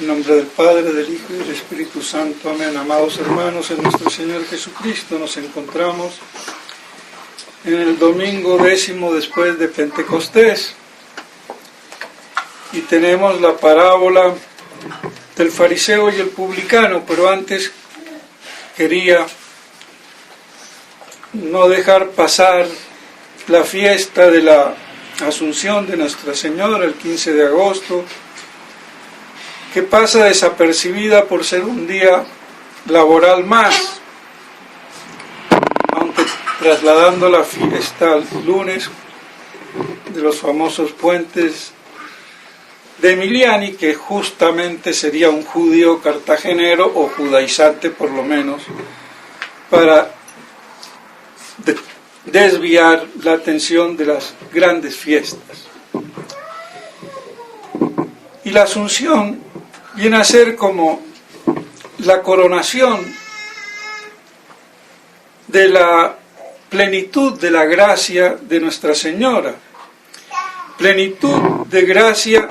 En nombre del Padre, del Hijo y del Espíritu Santo. Amén. Amados hermanos, en nuestro Señor Jesucristo nos encontramos en el domingo 10º después de Pentecostés y tenemos la parábola del fariseo y el publicano, pero antes quería no dejar pasar la fiesta de la Asunción de Nuestra Señora el 15 de agosto, que pasa desapercibida por ser un día laboral más, aunque trasladando la fiesta al lunes de los famosos puentes de Emiliani, que justamente sería un judío cartagenero o judaizante por lo menos, para desviar la atención de las grandes fiestas. Y la Asunción viene a ser como la coronación de la plenitud de la gracia de Nuestra Señora, plenitud de gracia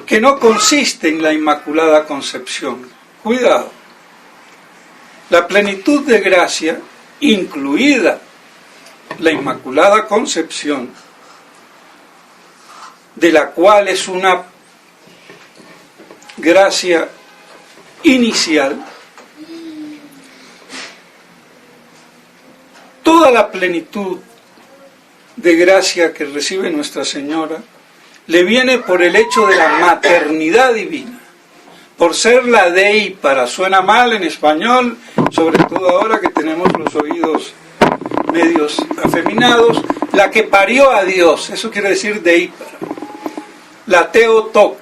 que no consiste en la Inmaculada Concepción. Cuidado, la plenitud de gracia, incluida la Inmaculada Concepción, de la cual es una gracia inicial, toda la plenitud de gracia que recibe Nuestra Señora le viene por el hecho de la maternidad divina, por ser la deípara. Suena mal en español, sobre todo ahora que tenemos los oídos medios afeminados, la que parió a Dios, eso quiere decir deípara, la Theotokos.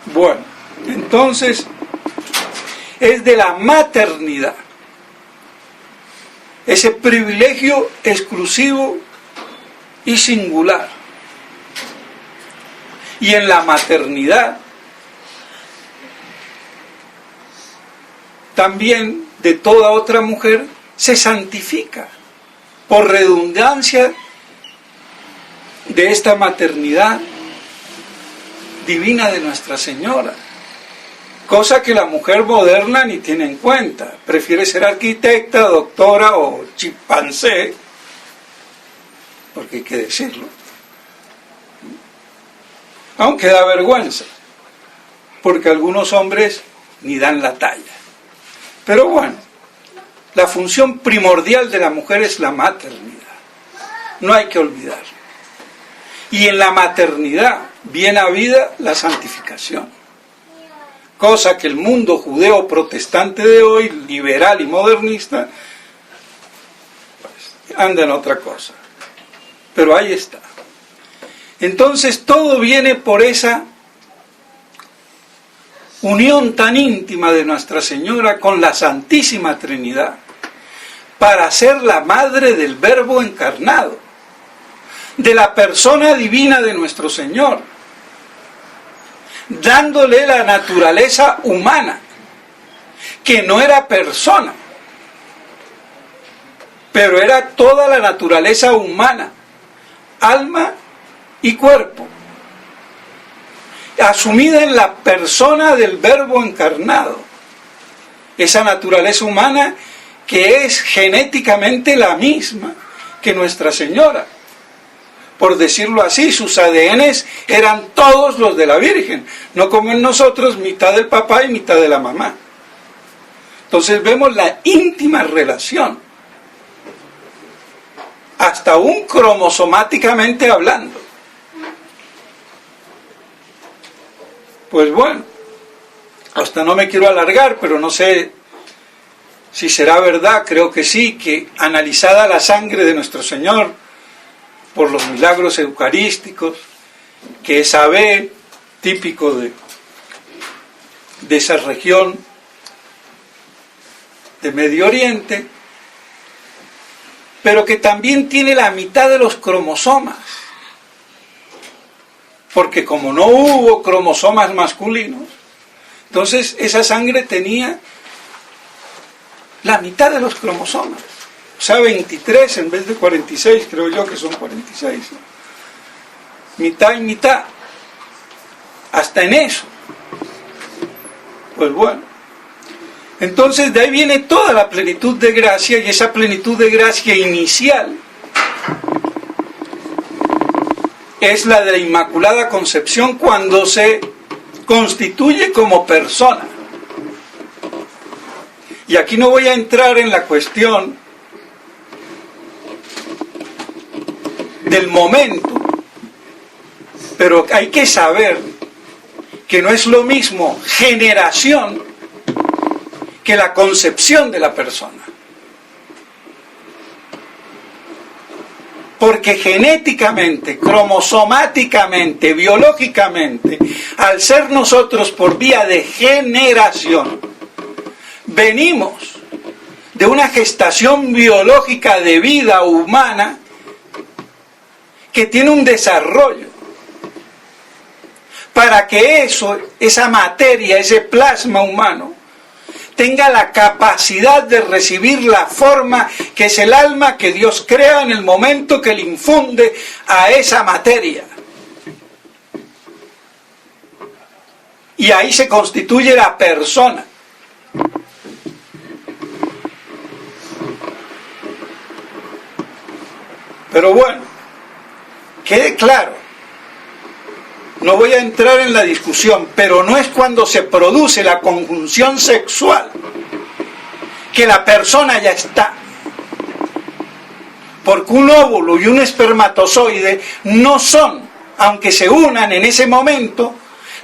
Bueno, entonces es de la maternidad, ese privilegio exclusivo y singular. Y en la maternidad también de toda otra mujer se santifica por redundancia de esta maternidad divina de Nuestra Señora, cosa que la mujer moderna ni tiene en cuenta, prefiere ser arquitecta, doctora o chimpancé, porque hay que decirlo, aunque da vergüenza, porque algunos hombres ni dan la talla. Pero bueno, la función primordial de la mujer es la maternidad, no hay que olvidarlo. Y en la maternidad viene a vida la santificación, cosa que el mundo judeo-protestante de hoy, liberal y modernista, pues, anda en otra cosa. Pero ahí está. Entonces todo viene por esa unión tan íntima de Nuestra Señora con la Santísima Trinidad, para ser la madre del Verbo encarnado, de la persona divina de nuestro Señor, dándole la naturaleza humana, que no era persona, pero era toda la naturaleza humana, alma y cuerpo, asumida en la persona del Verbo encarnado, esa naturaleza humana que es genéticamente la misma que Nuestra Señora. Por decirlo así, sus ADNs eran todos los de la Virgen, no como en nosotros, mitad del papá y mitad de la mamá. Entonces vemos la íntima relación, hasta aún cromosomáticamente hablando. Pues bueno, hasta no me quiero alargar, pero no sé si será verdad, creo que sí, que analizada la sangre de nuestro Señor por los milagros eucarísticos, que es AB, típico de esa región de Medio Oriente, pero que también tiene la mitad de los cromosomas, porque como no hubo cromosomas masculinos, entonces esa sangre tenía la mitad de los cromosomas, o sea 23 en vez de 46, creo yo que son 46, ¿no? Mitad y mitad. hasta en eso. Pues bueno, entonces de ahí viene toda la plenitud de gracia, y esa plenitud de gracia inicial es la de la Inmaculada Concepción cuando se constituye como persona. Y aquí no voy a entrar en la cuestión del momento, pero hay que saber que no es lo mismo generación que la concepción de la persona. Porque genéticamente, cromosomáticamente, biológicamente, al ser nosotros por vía de generación, venimos de una gestación biológica de vida humana que tiene un desarrollo para que esa materia, ese plasma humano, tenga la capacidad de recibir la forma que es el alma que Dios crea en el momento que le infunde a esa materia. Y ahí se constituye la persona. Pero bueno, quede claro, no voy a entrar en la discusión, pero no es cuando se produce la conjunción sexual que la persona ya está. Porque un óvulo y un espermatozoide no son, aunque se unan en ese momento,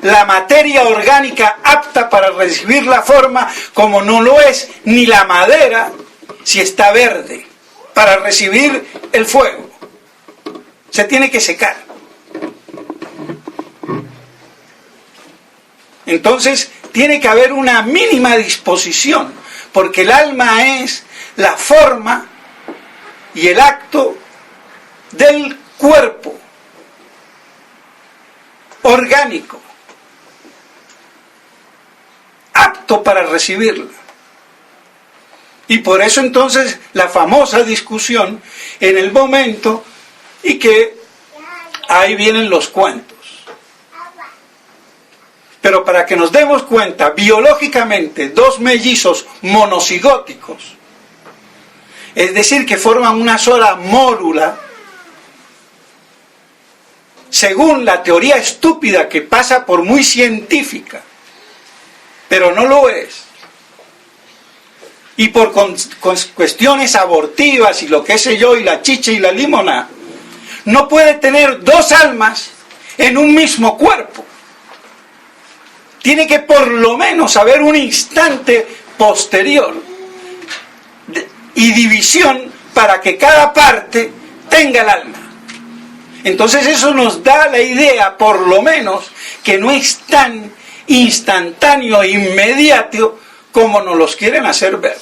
la materia orgánica apta para recibir la forma, como no lo es ni la madera si está verde, para recibir el fuego. Se tiene que secar. Entonces, tiene que haber una mínima disposición, porque el alma es la forma y el acto del cuerpo orgánico, apto para recibirla. Y por eso entonces la famosa discusión en el momento, y que ahí vienen los cuentos. Pero para que nos demos cuenta, biológicamente, dos mellizos monocigóticos, es decir, que forman una sola mórula, según la teoría estúpida que pasa por muy científica, pero no lo es, y por cuestiones abortivas y lo que sé yo, y la chicha y la limonada, no puede tener dos almas en un mismo cuerpo. Tiene que por lo menos haber un instante posterior y división para que cada parte tenga el alma. Entonces eso nos da la idea, por lo menos, que no es tan instantáneo e inmediato como nos los quieren hacer ver.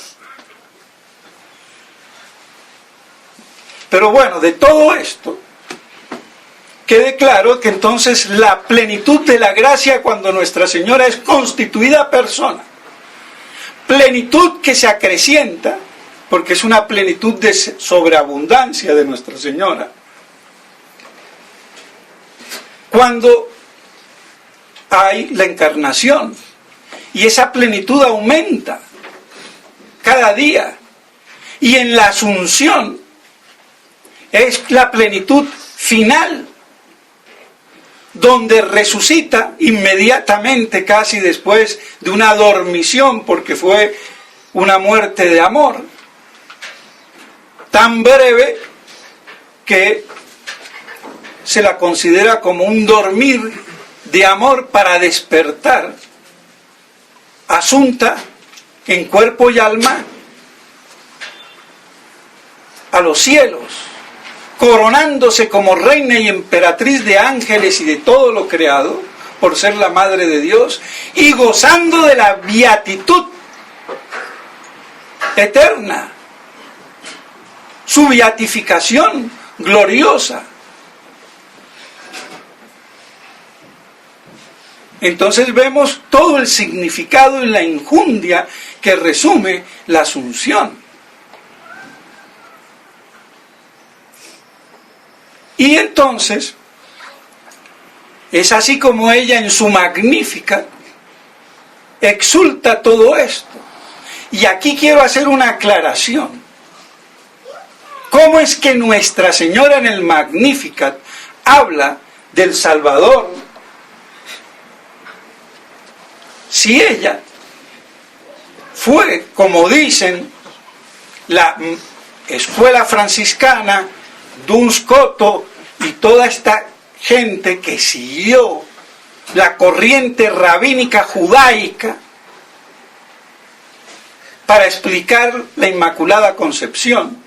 Pero bueno, de todo esto, quede claro que entonces la plenitud de la gracia cuando Nuestra Señora es constituida persona, plenitud que se acrecienta, porque es una plenitud de sobreabundancia de Nuestra Señora, cuando hay la encarnación, y esa plenitud aumenta cada día, y en la Asunción es la plenitud final, donde resucita inmediatamente, casi después de una dormición, porque fue una muerte de amor, tan breve que se la considera como un dormir de amor para despertar, asunta en cuerpo y alma a los cielos, coronándose como reina y emperatriz de ángeles y de todo lo creado, por ser la Madre de Dios, y gozando de la beatitud eterna, su beatificación gloriosa. Entonces vemos todo el significado y la injundia que resume la Asunción. Y entonces, Es así como ella en su Magnificat exulta todo esto. Y aquí quiero hacer una aclaración. ¿Cómo es que Nuestra Señora en el Magnificat habla del Salvador si ella fue, como dicen, la escuela franciscana, Duns Scoto y toda esta gente que siguió la corriente rabínica judaica para explicar la Inmaculada Concepción,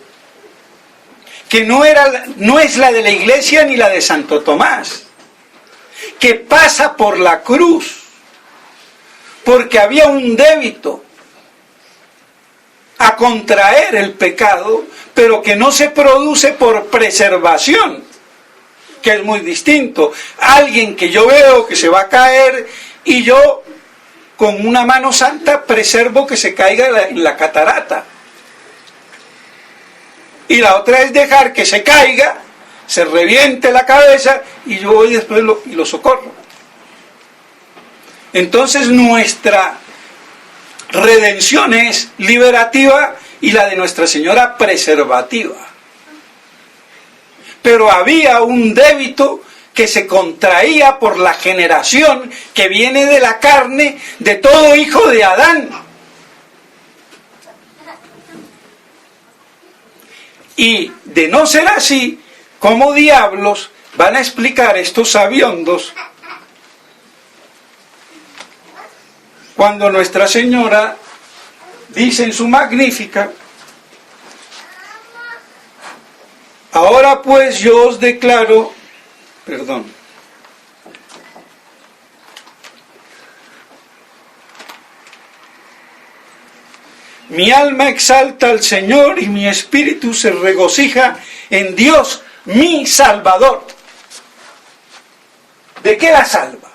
que no es la de la Iglesia ni la de Santo Tomás, que pasa por la cruz, porque había un débito a contraer el pecado, pero que no se produce por preservación, que es muy distinto. Alguien que yo veo que se va a caer y yo con una mano santa preservo que se caiga en la catarata. Y la otra es dejar que se caiga, se reviente la cabeza y yo voy después y lo socorro. Entonces nuestra redención es liberativa y la de Nuestra Señora preservativa. Pero había un débito que se contraía por la generación que viene de la carne de todo hijo de Adán. Y de no ser así, ¿cómo diablos van a explicar estos sabiondos cuando Nuestra Señora dice en su Magnífica: ahora pues yo os declaro, mi alma exalta al Señor y mi espíritu se regocija en Dios, mi Salvador. ¿De qué la salva?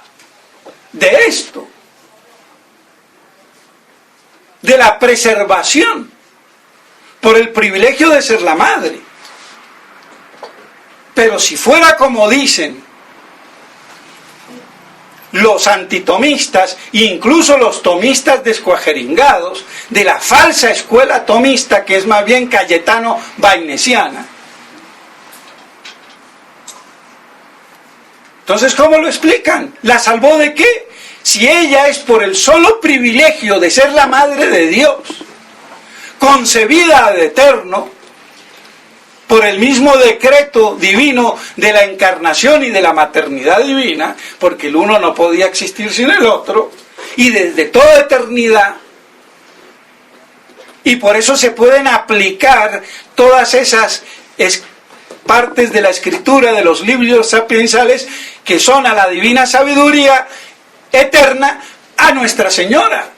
De esto. De la preservación, por el privilegio de ser la madre. Pero si fuera como dicen los antitomistas, incluso los tomistas descuajeringados, de la falsa escuela tomista, que es más bien cayetano-bainesiana. Entonces, ¿cómo lo explican? ¿La salvó de qué? Si ella es por el solo privilegio de ser la madre de Dios, concebida de eterno, por el mismo decreto divino de la encarnación y de la maternidad divina, porque el uno no podía existir sin el otro, y desde toda eternidad, y por eso se pueden aplicar todas esas partes de la escritura, de los libros sapiensales, que son a la divina sabiduría eterna, a Nuestra Señora.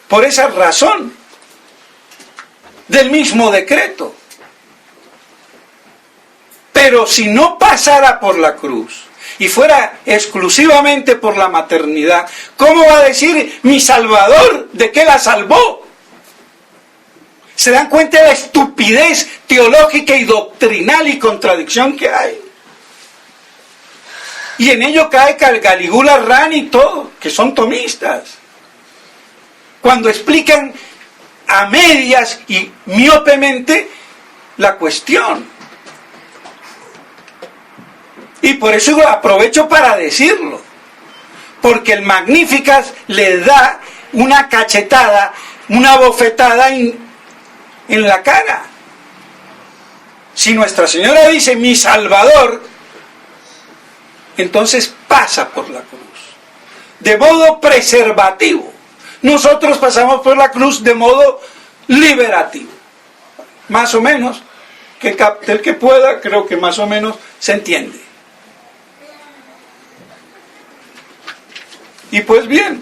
Por esa razón del mismo decreto. Pero si no pasara por la cruz y fuera exclusivamente por la maternidad, ¿cómo va a decir mi Salvador? ¿De qué la salvó? ¿Se dan cuenta de la estupidez teológica y doctrinal y contradicción que hay? Y en ello cae Caligula Rani y todo, que son tomistas. Cuando explican a medias y miopemente la cuestión. Y por eso aprovecho para decirlo, porque el Magnificat le da una cachetada, una bofetada en la cara. Si Nuestra Señora dice mi Salvador, entonces pasa por la cruz de modo preservativo. Nosotros pasamos por la cruz de modo liberativo. Más o menos, que capte el que pueda, creo que más o menos se entiende. Y pues bien,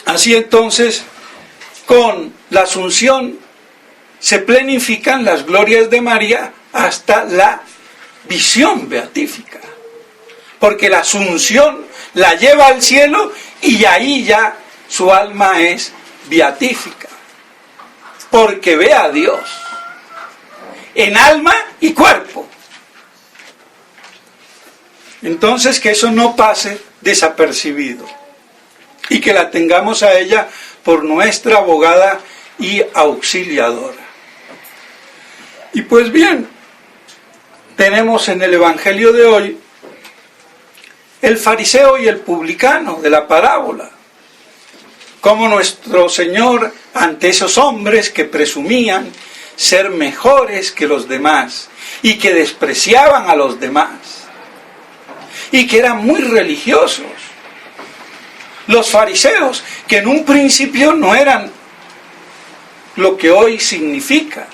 así entonces, con la Asunción se planifican las glorias de María hasta la visión beatífica. Porque la Asunción la lleva al cielo y ahí ya su alma es beatífica. Porque ve a Dios en alma y cuerpo. Entonces, que eso no pase desapercibido y que la tengamos a ella por nuestra abogada y auxiliadora. Y pues bien, tenemos en el Evangelio de hoy el fariseo y el publicano de la parábola, como nuestro Señor ante esos hombres que presumían ser mejores que los demás y que despreciaban a los demás y que eran muy religiosos. Los fariseos, que en un principio no eran lo que hoy significa.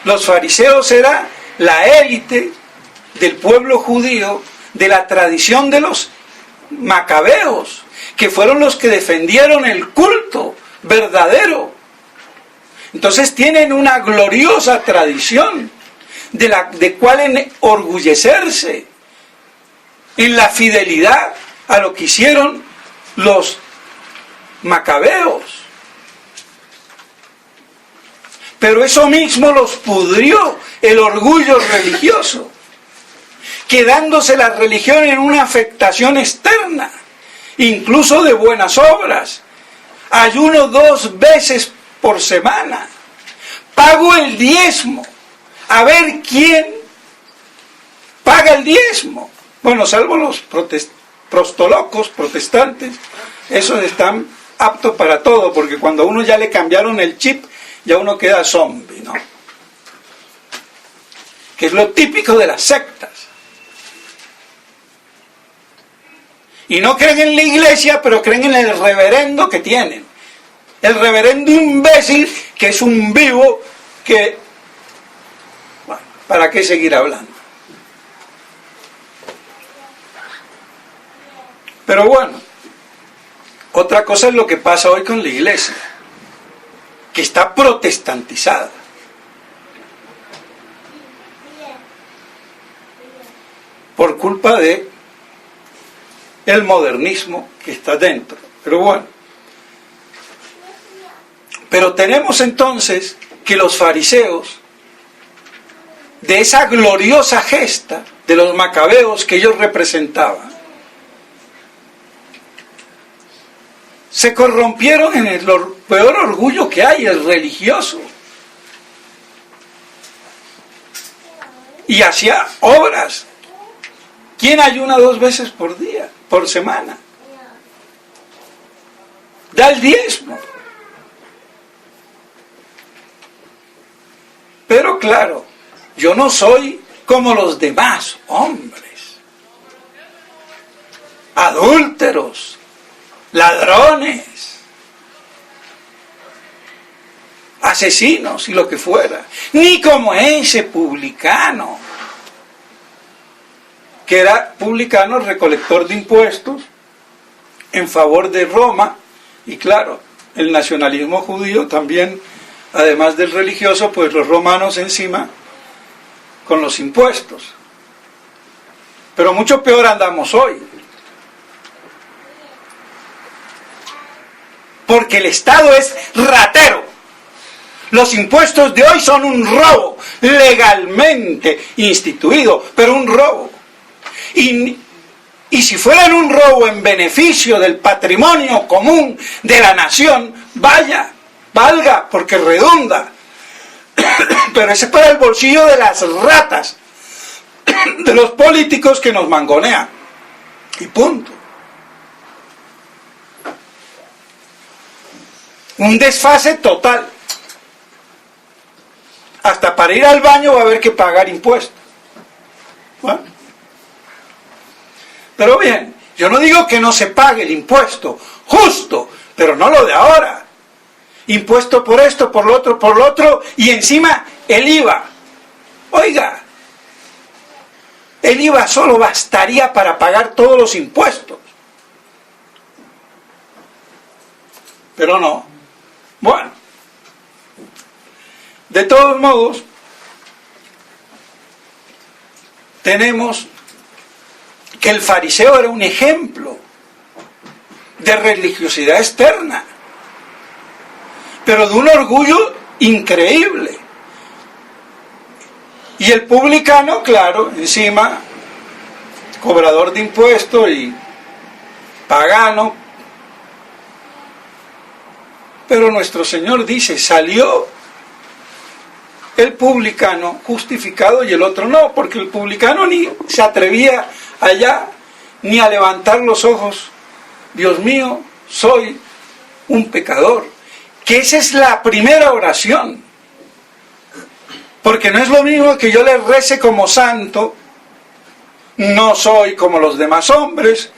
Los fariseos era la élite del pueblo judío, de la tradición de los macabeos, que fueron los que defendieron el culto verdadero. Entonces tienen una gloriosa tradición de cual enorgullecerse en la fidelidad a lo que hicieron los macabeos. Pero eso mismo los pudrió, el orgullo religioso, quedándose la religión en una afectación externa, incluso de buenas obras. Ayuno 2 veces por semana, pago el diezmo, a ver quién paga el diezmo. Bueno, salvo los prostolocos, protestantes, esos están aptos para todo, porque cuando a uno ya le cambiaron el chip, ya uno queda zombie, ¿no? Que es lo típico de las sectas. Y no creen en la iglesia, pero creen en el reverendo que tienen. El reverendo imbécil, que es un vivo, que... Bueno, ¿para qué seguir hablando? Pero bueno, otra cosa es lo que pasa hoy con la iglesia, que está protestantizada. Por culpa de el modernismo que está dentro. Pero bueno. Pero tenemos entonces que los fariseos, de esa gloriosa gesta de los macabeos que ellos representaban, se corrompieron en el peor orgullo que hay, el religioso. Y hacía obras. ¿Quién ayuna 2 veces por día, por semana? Da el diezmo. Pero claro, yo no soy como los demás hombres. Adúlteros, ladrones, asesinos y lo que fuera. Ni como ese publicano, que era publicano, recolector de impuestos en favor de Roma. Y claro, el nacionalismo judío también, además del religioso, pues los romanos encima con los impuestos. Pero mucho peor andamos hoy. Porque el Estado es ratero. Los impuestos de hoy son un robo, legalmente instituido, pero un robo. Y si fueran un robo en beneficio del patrimonio común de la nación, vaya, valga, porque redunda. Pero ese es para el bolsillo de las ratas, de los políticos que nos mangonean. Y punto. Un desfase total. Hasta para ir al baño va a haber que pagar impuestos. Bueno. Pero bien, yo no digo que no se pague el impuesto, justo, pero no lo de ahora. Impuesto por esto, por lo otro, y encima el IVA. Oiga, el IVA solo bastaría para pagar todos los impuestos. Pero no. Bueno, de todos modos, tenemos que el fariseo era un ejemplo de religiosidad externa, pero de un orgullo increíble. Y el publicano, claro, encima, cobrador de impuestos y pagano. Pero nuestro Señor dice, salió el publicano justificado y el otro no, porque el publicano ni se atrevía allá ni a levantar los ojos. Dios mío, soy un pecador. Que esa es la primera oración. Porque no es lo mismo que yo le rece como santo, no soy como los demás hombres,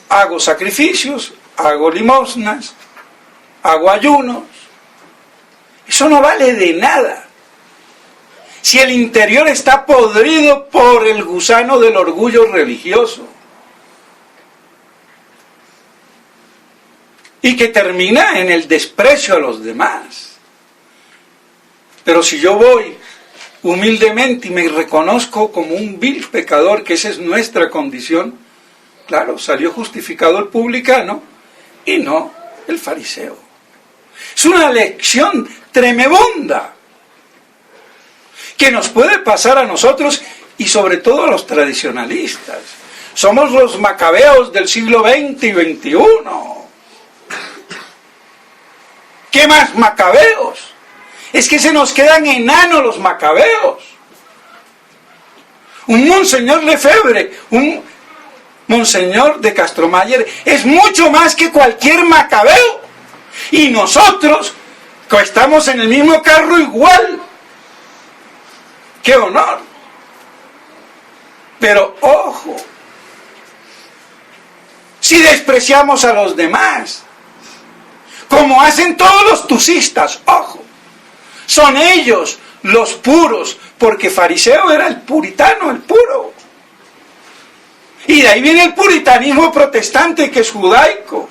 hago sacrificios, hago limosnas, hago ayunos. Eso no vale de nada. Si el interior está podrido por el gusano del orgullo religioso. Y que termina en el desprecio a los demás. Pero si yo voy humildemente y me reconozco como un vil pecador, que esa es nuestra condición, claro, salió justificado el publicano y no el fariseo. Es una lección tremenda que nos puede pasar a nosotros y sobre todo a los tradicionalistas. Somos los macabeos del siglo XX y XXI. ¿Qué más macabeos? Es que se nos quedan enanos los macabeos. Un Monseñor Lefebvre, un Monseñor de Castromayer, es mucho más que cualquier macabeo. Y nosotros, que estamos en el mismo carro igual. ¡Qué honor! Pero ojo, si despreciamos a los demás, como hacen todos los tusistas, ojo, son ellos los puros, porque fariseo era el puritano, el puro. Y de ahí viene el puritanismo protestante, que es judaico.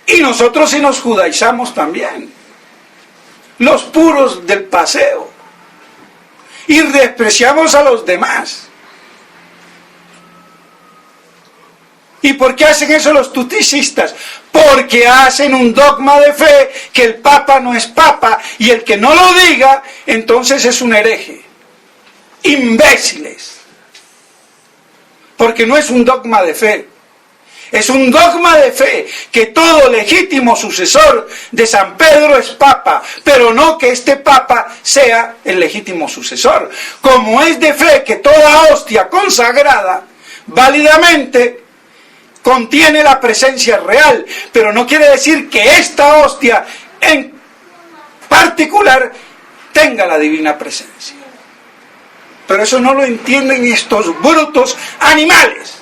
Y nosotros sí nos judaizamos también. Los puros del paseo. Y despreciamos a los demás. ¿Y por qué hacen eso los tuticistas? Porque hacen un dogma de fe que el Papa no es Papa, y el que no lo diga, entonces es un hereje. Imbéciles. Porque no es un dogma de fe. Es un dogma de fe que todo legítimo sucesor de San Pedro es Papa, pero no que este Papa sea el legítimo sucesor. Como es de fe que toda hostia consagrada, válidamente, contiene la presencia real, pero no quiere decir que esta hostia en particular tenga la divina presencia. Pero eso no lo entienden estos brutos animales,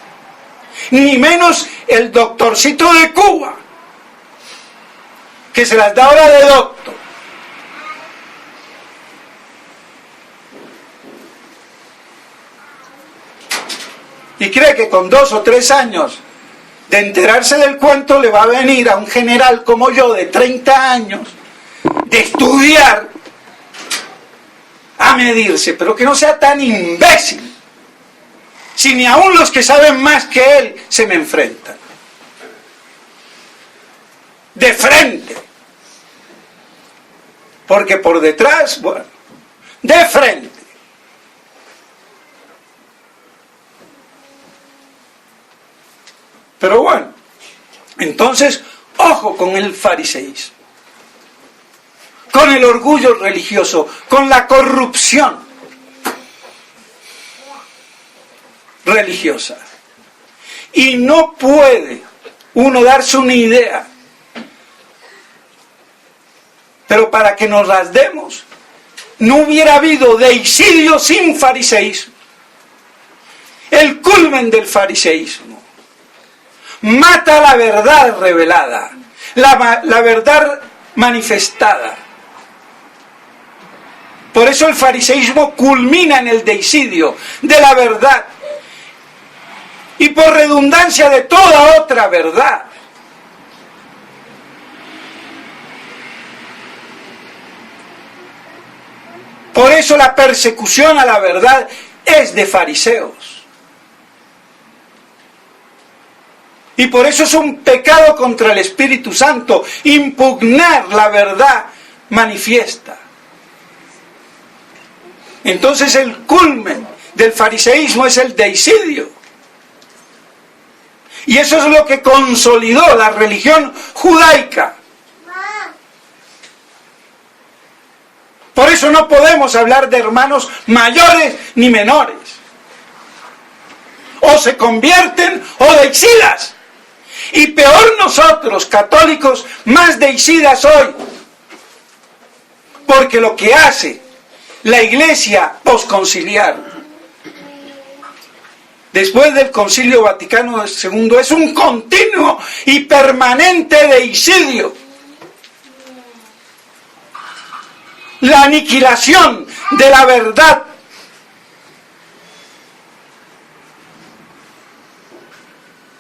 ni menos el doctorcito de Cuba, que se las da ahora de doctor. Y cree que con 2 o 3 años de enterarse del cuento le va a venir a un general como yo de 30 años de estudiar a medirse, pero que no sea tan imbécil, si ni aún los que saben más que él se me enfrentan de frente, porque por detrás, bueno, de frente. Pero bueno, entonces, ojo con el fariseísmo, con el orgullo religioso, con la corrupción religiosa. Y no puede uno darse una idea, pero para que nos las demos, no hubiera habido deicidio sin fariseísmo. El culmen del fariseísmo mata la verdad revelada, la verdad manifestada. Por eso el fariseísmo culmina en el deicidio de la verdad y por redundancia de toda otra verdad. Por eso la persecución a la verdad es de fariseos. Y por eso es un pecado contra el Espíritu Santo impugnar la verdad manifiesta. Entonces el culmen del fariseísmo es el deicidio. Y eso es lo que consolidó la religión judaica. Por eso no podemos hablar de hermanos mayores ni menores. O se convierten o deicidas. Y peor nosotros, católicos, más deicidas hoy. Porque lo que hace la Iglesia posconciliar, después del Concilio Vaticano II, es un continuo y permanente deicidio. La aniquilación de la verdad.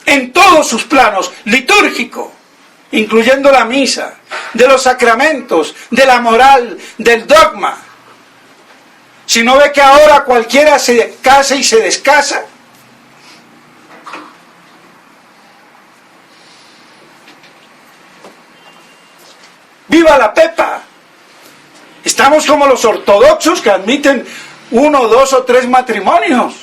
En todos sus planos, litúrgico, incluyendo la misa, de los sacramentos, de la moral, del dogma. Si no ve que ahora cualquiera se casa y se descasa. ¡Viva la Pepa! Estamos como los ortodoxos que admiten 1, 2 o 3 matrimonios.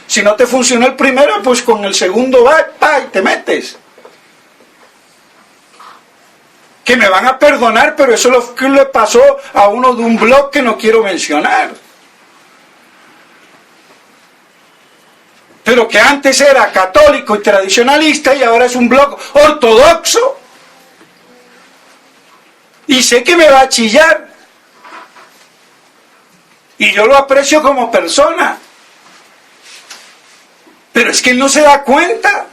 Si no te funcionó el primero, pues con el segundo va y te metes. Que me van a perdonar, pero eso es lo que le pasó a uno de un blog que no quiero mencionar. Pero que antes era católico y tradicionalista y ahora es un blog ortodoxo. Y sé que me va a chillar. Y yo lo aprecio como persona. Pero es que él no se da cuenta.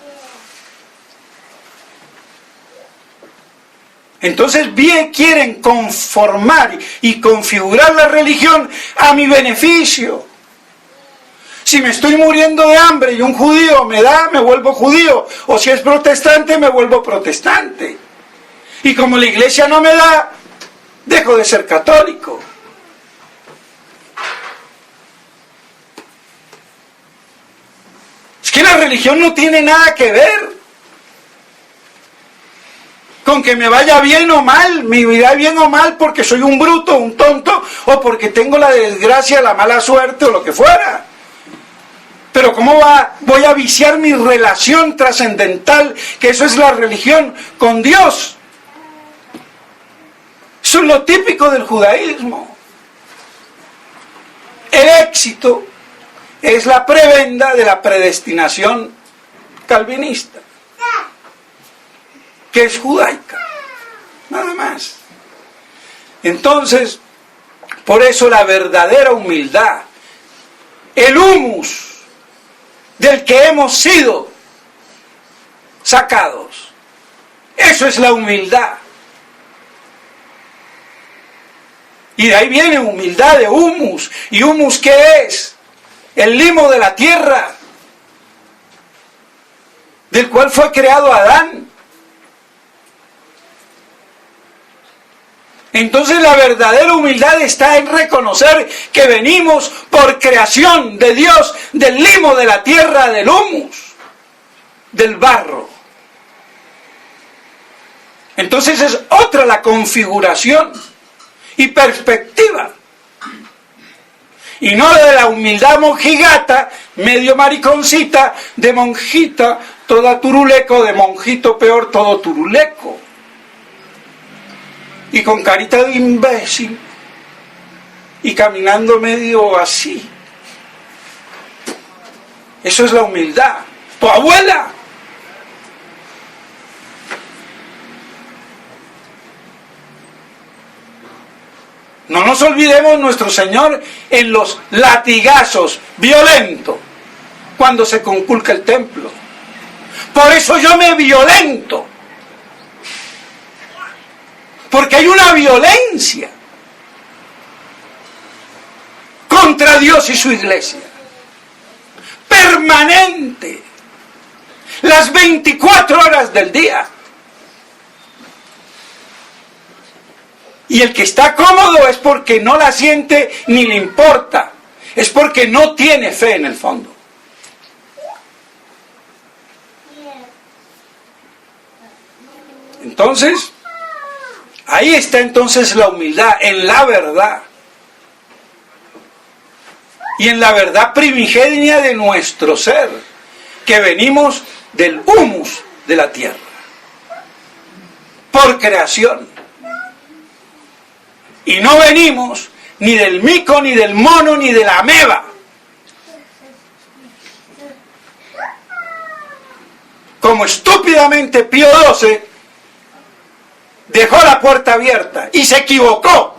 Entonces bien quieren conformar y configurar la religión a mi beneficio. Si me estoy muriendo de hambre y un judío me da, me vuelvo judío. O si es protestante, me vuelvo protestante. Y como la iglesia no me da, dejo de ser católico. Es que la religión no tiene nada que ver con que me vaya bien o mal, me irá bien o mal porque soy un bruto, un tonto, o porque tengo la desgracia, la mala suerte o lo que fuera. Pero ¿cómo voy a viciar mi relación trascendental, que eso es la religión, con Dios? Eso es lo típico del judaísmo. El éxito es la prebenda de la predestinación calvinista, que es judaica, nada más. Entonces, por eso la verdadera humildad, el humus del que hemos sido sacados, eso es la humildad. Y de ahí viene humildad de humus. ¿Y humus qué es? El limo de la tierra, del cual fue creado Adán. Entonces la verdadera humildad está en reconocer que venimos por creación de Dios, del limo de la tierra, del humus, del barro. Entonces es otra la configuración y perspectiva. Y no de la humildad monjigata, medio mariconcita, de monjita toda turuleco, de monjito peor todo turuleco. Y con carita de imbécil, y caminando medio así. Eso es la humildad. ¡Tu abuela! No nos olvidemos nuestro Señor en los latigazos violentos cuando se conculca el templo. Por eso yo me violento. Porque hay una violencia contra Dios y su iglesia. Permanente. Las 24 horas del día. Y el que está cómodo es porque no la siente ni le importa. Es porque no tiene fe en el fondo. Entonces, ahí está entonces la humildad, en la verdad. y en la verdad primigenia de nuestro ser, que venimos del humus de la tierra, por creación. Y no venimos ni del mico, ni del mono, ni de la ameba. Como estúpidamente Pío XII dejó la puerta abierta y se equivocó.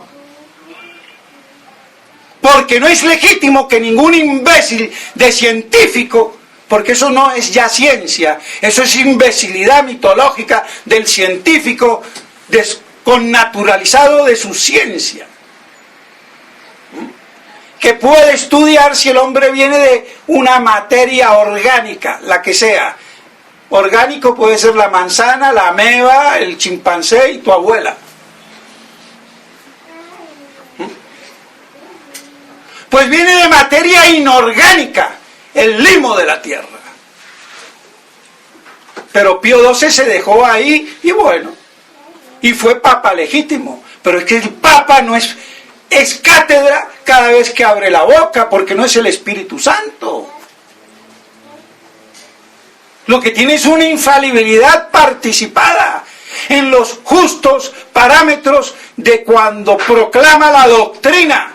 Porque no es legítimo que ningún imbécil de científico, porque eso no es ya ciencia, eso es imbecilidad mitológica del científico desconnaturalizado de su ciencia, que puede estudiar si el hombre viene de una materia orgánica, la que sea. Orgánico puede ser la manzana, la ameba, el chimpancé y tu abuela. Pues viene de materia inorgánica, el limo de la tierra. Pero Pío XII se dejó ahí y bueno, y fue papa legítimo. Pero es que el papa no es cátedra cada vez que abre la boca, porque no es el Espíritu Santo. Lo que tiene es una infalibilidad participada en los justos parámetros de cuando proclama la doctrina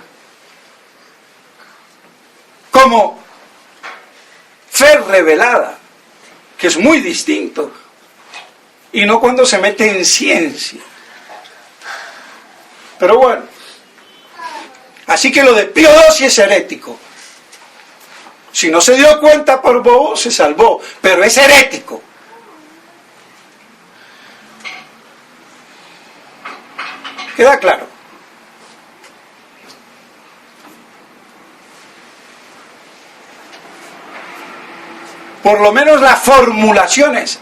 como fe revelada, que es muy distinto, y no cuando se mete en ciencia. Pero bueno, así que lo de Pío XII es herético. Si no se dio cuenta por bobo, se salvó, pero es herético. ¿Queda claro? Por lo menos la formulación esa.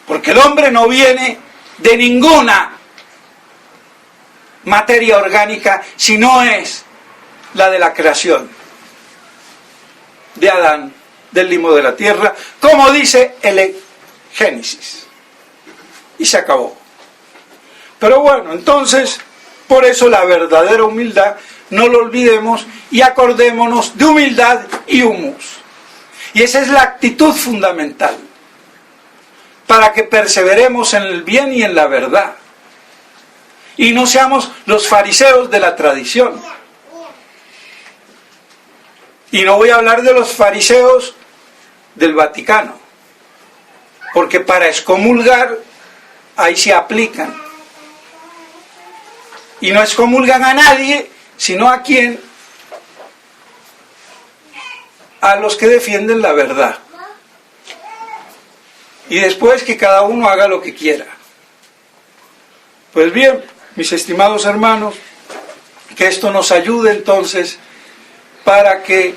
Porque el hombre no viene de ninguna materia orgánica si no es la de la creación de Adán, del limo de la tierra, como dice el Génesis. Y se acabó. Pero bueno, entonces, por eso la verdadera humildad, no lo olvidemos y acordémonos de humildad y humus. Y esa es la actitud fundamental para que perseveremos en el bien y en la verdad. Y no seamos los fariseos de la tradición. Y no voy a hablar de los fariseos del Vaticano, porque para excomulgar, ahí se aplican. Y no excomulgan a nadie, sino a quién, a los que defienden la verdad. Y después que cada uno haga lo que quiera. Pues bien, mis estimados hermanos, que esto nos ayude entonces para que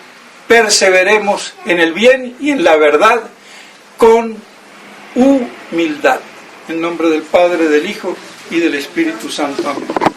perseveremos en el bien y en la verdad con humildad. En nombre del Padre, del Hijo y del Espíritu Santo. Amén.